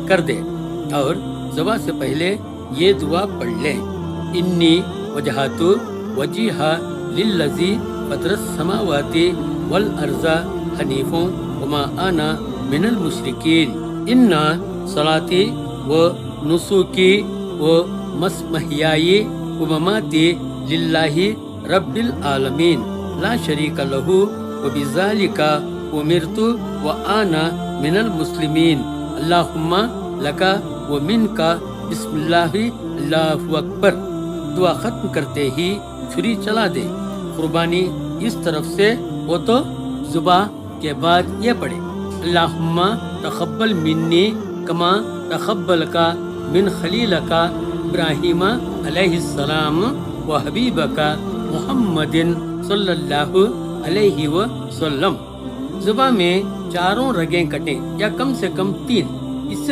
کر دے اور ذبح سے پہلے یہ دعا پڑھ لیں، انی وجہت وجیہا للذی فطر السماوات والارض حنیف وما انا من المشرکین، ان صلاتی و نسکی و محیائی و مماتی للہ رب العالمین لا شریک لہ وبذالک امرت وانا من المسلمین، اللہم لکا ومنک بسم اللہ اللہ اکبر۔ دعا ختم کرتے ہی چھری چلا دے۔ قربانی اس طرف سے ہو تو ذبح کے بعد یہ پڑھے، اللہم تقبل منی کما تقبل کا من خلیل کا ابراہیم علیہ السلام و حبیب کا محمد صلی اللہ علیہ وسلم۔ ذبح میں چاروں رگیں کٹیں یا کم سے کم 3، اس سے